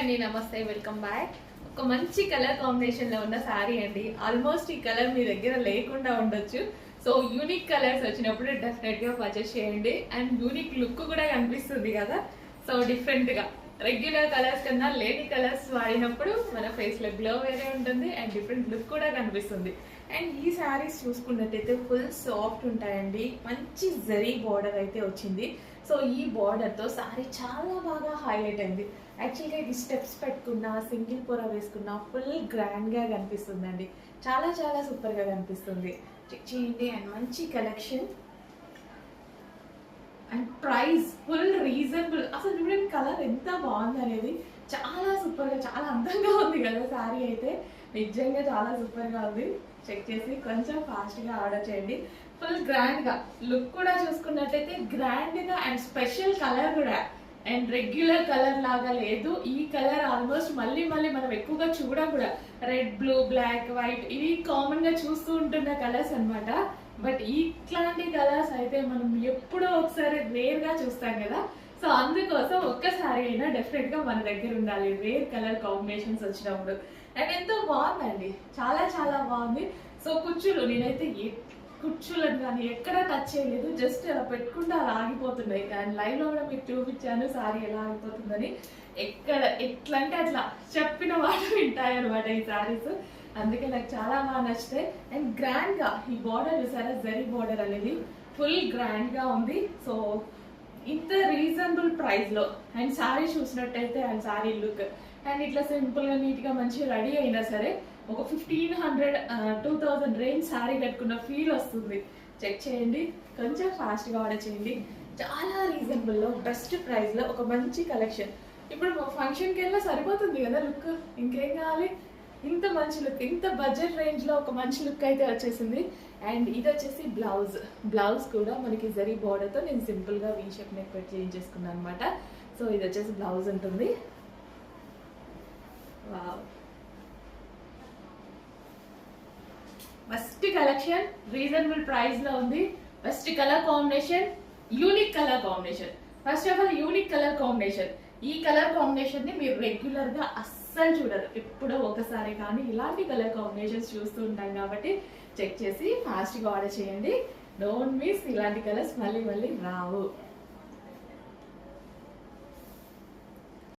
అండి, నమస్తే, welcome back. ఒక మంచి కలర్ కాంబినేషన్ లో ఉన్న సారీ అండి. ఆల్మోస్ట్ ఈ కలర్ మీ దగ్గర లేకుండా ఉండొచ్చు. సో యూనిక్ కలర్స్ వచ్చినప్పుడు డెఫినెట్ గా పర్చేస్ చేయండి. అండ్ యూనిక్ లుక్ కూడా కనిపిస్తుంది కదా. సో డిఫరెంట్ గా రెగ్యులర్ కలర్స్ కన్నా లేని కలర్స్ వాడినప్పుడు మన ఫేస్ లో గ్లో వేరే ఉంటుంది అండ్ డిఫరెంట్ లుక్ కూడా కనిపిస్తుంది. అండ్ ఈ శారీస్ చూసుకున్నట్టయితే ఫుల్ సాఫ్ట్ ఉంటాయండి. మంచి జరీ బార్డర్ అయితే వచ్చింది. సో ఈ బార్డర్ తో శారీ చాలా బాగా హైలైట్ అయింది. యాక్చువల్గా ఇది స్టెప్స్ పెట్టుకున్నా, సింగిల్ పొర వేసుకున్నా ఫుల్ గ్రాండ్ గా కనిపిస్తుందండి. చాలా చాలా సూపర్ గా కనిపిస్తుంది. చెక్ చేయండి. అండ్ మంచి collection and price full reasonable. అసలు చూడండి కలర్ ఎంత బాగుంది అనేది. చాలా సూపర్ గా, చాలా అందంగా ఉంది కదా శారీ అయితే. నిజంగా చాలా సూపర్ గా ఉంది. చెక్ చేసి కొంచెం ఫాస్ట్ గా ఆర్డర్ చేయండి. ఫుల్ గ్రాండ్ గా లుక్ కూడా చూసుకున్నట్టయితే గ్రాండ్ గా అండ్ స్పెషల్ కలర్ కూడా. అండ్ రెగ్యులర్ కలర్ లాగా లేదు. ఈ కలర్ ఆల్మోస్ట్ మళ్ళీ మనం ఎక్కువగా చూడడం కూడా. రెడ్, బ్లూ, బ్లాక్, వైట్ ఇవి కామన్ గా చూస్తూ ఉంటున్న కలర్స్ అన్నమాట. బట్ ఇట్లాంటి కలర్స్ అయితే మనం ఎప్పుడో ఒకసారి రేర్ గా చూస్తాం కదా. సో అందుకోసం ఒక్కసారి అయినా డెఫినెట్ గా మన దగ్గర ఉండాలి రేర్ కలర్ కాంబినేషన్స్ వచ్చినప్పుడు. అండ్ ఎంతో బాగుందండి, చాలా చాలా బాగుంది. సో కుచ్చులు నేనైతే కుచ్చులను కానీ ఎక్కడ టచ్ చేయలేదు. జస్ట్ అలా పెట్టుకుంటే అలా ఆగిపోతున్నాయి. అండ్ లైవ్ లో కూడా మీకు చూపించాను సారీ ఎలా ఆగిపోతుందని. ఎక్కడ ఎట్లా అంటే అట్లా చెప్పిన మాట వింటాయి అనమాట ఈ సారీస్. అందుకే నాకు చాలా బాగా నచ్చుతాయి. అండ్ గ్రాండ్ గా ఈ బార్డర్ చూసారా, జరీ బార్డర్ అనేది ఫుల్ గ్రాండ్ గా ఉంది. సో ఇంత రీజనబుల్ ప్రైస్ లో అండ్ సారీ చూసినట్టయితే అండ్ సారీ లుక్ అండ్ ఇట్లా సింపుల్ గా నీట్ గా మంచిగా రెడీ అయినా సరే ఒక 1500 2000 రేంజ్ సారీ కట్టుకున్న ఫీల్ వస్తుంది. చెక్ చేయండి, కొంచెం ఫాస్ట్ గా ఆర్డర్ చేయండి. చాలా రీజనబుల్ లో బెస్ట్ ప్రైస్ లో ఒక మంచి కలెక్షన్. ఇప్పుడు ఫంక్షన్కి వెళ్ళినా సరిపోతుంది కదా లుక్, ఇంకేం కావాలి. ఇంత మంచి లుక్, ఇంత బడ్జెట్ రేంజ్ లో ఒక మంచి లుక్ అయితే వచ్చేసింది. అండ్ ఇది వచ్చేసి బ్లౌజ్ కూడా మనకి జరీ బార్డర్ తో నేను సింపుల్ గా వీ షేప్ నెక్ పెట్టి చేంజ్ చేసుకున్నాను అనమాట. సో ఇది వచ్చేసి బ్లౌజ్ ఉంటుంది. Wow, best collection, reasonable price లో ఉంది. Best colour combination, unique colour combination. First of all unique colour combination. ఈ కలర్ కాంబినేషన్ ని మీరు రెగ్యులర్ గా అస్సలు చూడరు. ఎప్పుడో ఒకసారి కానీ ఇలాంటి కలర్ కాంబినేషన్స్ చూస్తూ ఉంటాం కాబట్టి చెక్ చేసి ఫాస్ట్ గా ఆర్డర్ చేయండి. డోంట్ మిస్, ఇలాంటి కలర్స్ మళ్ళీ రావు.